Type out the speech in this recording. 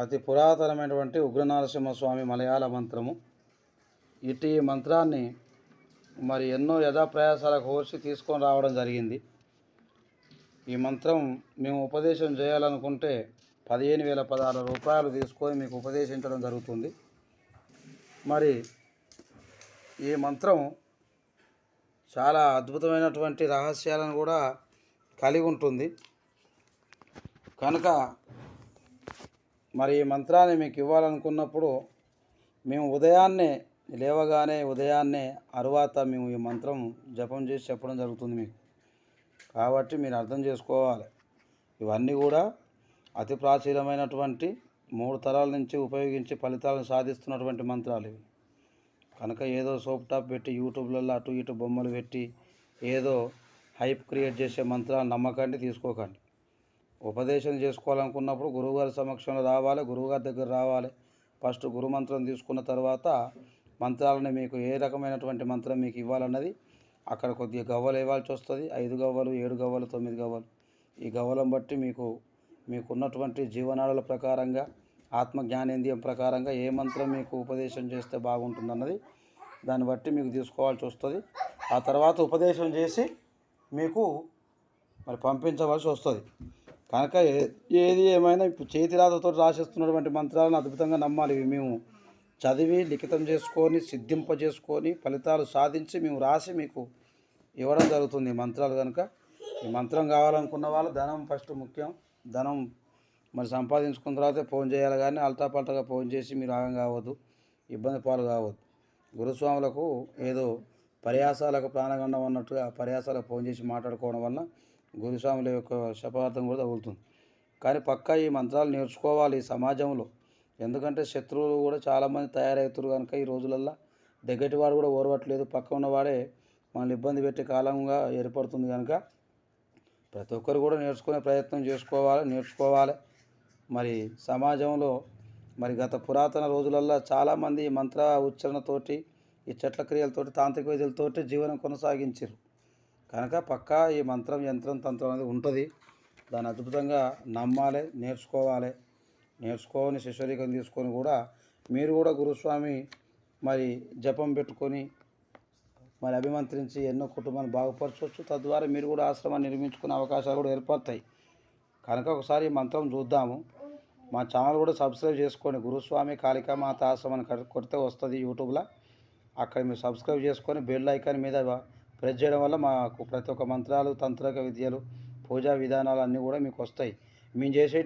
అతి పురాతనమైనటువంటి ఉగ్రనరసింహస్వామి మలయాళ మంత్రము. ఇటు ఈ మంత్రాన్ని మరి ఎన్నో యథాప్రయాసాలకు కోర్చి తీసుకొని రావడం జరిగింది. ఈ మంత్రం మేము ఉపదేశం చేయాలనుకుంటే 15,016 రూపాయలు తీసుకొని మీకు ఉపదేశించడం జరుగుతుంది. మరి ఈ మంత్రం చాలా అద్భుతమైనటువంటి రహస్యాలను కూడా కలిగి ఉంటుంది కనుక మరి ఈ మంత్రాన్ని మీకు ఇవ్వాలనుకున్నప్పుడు మేము ఉదయాన్నే అరువాత మేము ఈ మంత్రం జపం చేసి చెప్పడం జరుగుతుంది మీకు. కాబట్టి మీరు అర్థం చేసుకోవాలి, ఇవన్నీ కూడా అతి ప్రాచీనమైనటువంటి 3 తరాల నుంచి ఉపయోగించి ఫలితాలను సాధిస్తున్నటువంటి మంత్రాలు ఇవి. కనుక ఏదో సోప్ టాప్ పెట్టి యూట్యూబ్లలో అటు ఇటు బొమ్మలు పెట్టి ఏదో హైప్ క్రియేట్ చేసే మంత్రాలు నమ్మకండి, తీసుకోకండి. ఉపదేశం చేసుకోవాలనుకున్నప్పుడు గురువుగారి సమక్షంలో రావాలి, గురువుగారి దగ్గర రావాలి. ఫస్ట్ గురు మంత్రం తీసుకున్న తర్వాత మంత్రాలని మీకు ఏ రకమైనటువంటి మంత్రం మీకు ఇవ్వాలన్నది అక్కడ కొద్దిగా గవ్వలు ఇవ్వాల్సి వస్తుంది. 5 గవ్వలు, 7 గవ్వలు, 9 గవ్వలు. ఈ గవ్వలను బట్టి మీకున్నటువంటి జీవనాడుల ప్రకారంగా ఆత్మ జ్ఞానేంద్రియం ప్రకారంగా ఏ మంత్రం మీకు ఉపదేశం చేస్తే బాగుంటుందన్నది దాన్ని బట్టి మీకు తీసుకోవాల్సి వస్తుంది. ఆ తర్వాత ఉపదేశం చేసి మీకు మరి పంపించవలసి వస్తుంది. కనుక ఏది ఏమైనా ఇప్పుడు చేతిరాతతో రాసిస్తున్నటువంటి మంత్రాలను అద్భుతంగా నమ్మాలి. ఇవి మేము చదివి లిఖితం చేసుకొని సిద్ధింపజేసుకొని ఫలితాలు సాధించి మేము రాసి మీకు ఇవ్వడం జరుగుతుంది ఈ మంత్రాలు. కనుక ఈ మంత్రం కావాలనుకున్న వాళ్ళు ధనం ఫస్ట్ ముఖ్యం. ధనం మరి సంపాదించుకున్న తర్వాత ఫోన్ చేయాలి, కానీ అల్టాపల్టాగా ఫోన్ చేసి మీరు ఆగం కావద్దు, ఇబ్బంది పాలు కావద్దు. గురుస్వాములకు ఏదో పర్యాసాలకు ప్రాణగండం అన్నట్టుగా పర్యాసాలకు ఫోన్ చేసి మాట్లాడుకోవడం వల్ల గురుస్వాముల యొక్క శపార్థం కూడా తగులుతుంది. కానీ పక్కా ఈ మంత్రాలు నేర్చుకోవాలి ఈ సమాజంలో. ఎందుకంటే శత్రువులు కూడా చాలామంది తయారవుతారు కనుక ఈ రోజులల్లో దగ్గటివాడు కూడా ఓర్వట్లేదు, పక్క ఉన్నవాడే మనల్ని ఇబ్బంది పెట్టే కాలంగా ఏర్పడుతుంది. కనుక ప్రతి ఒక్కరు కూడా నేర్చుకునే ప్రయత్నం నేర్చుకోవాలి. మరి సమాజంలో మరి గత పురాతన రోజులల్లో చాలామంది ఈ మంత్ర ఉచ్చారణతోటి ఈ చెట్ల క్రియలతోటి తాంత్రిక విధులతోటి జీవనం కొనసాగించారు. కనుక పక్కా ఈ మంత్రం యంత్రం తంత్రం అనేది ఉంటుంది. దాన్ని అద్భుతంగా నమ్మాలి, నేర్చుకొని శిష్యరికం తీసుకొని కూడా మీరు కూడా గురుస్వామి మరి జపం పెట్టుకొని మరి అభిమంత్రించి ఎన్నో కుటుంబాన్ని బాగుపరచవచ్చు. తద్వారా మీరు కూడా ఆశ్రమాన్ని నిర్మించుకునే అవకాశాలు కూడా ఏర్పడతాయి. కనుక ఒకసారి ఈ మంత్రం చూద్దాము. మా ఛానల్ కూడా సబ్స్క్రైబ్ చేసుకోండి. గురుస్వామి కాళికామాత ఆశ్రమాన్ని కొడితే వస్తుంది యూట్యూబ్లో. అక్కడ మీరు సబ్స్క్రైబ్ చేసుకొని బెల్ ఐకాన్ మీద ప్రెస్ చేయడం వల్ల మాకు ప్రతి ఒక్క మంత్రాలు, తంత్రిక విద్యలు, పూజా విధానాలు అన్నీ కూడా మీకు వస్తాయి. మేము చేసే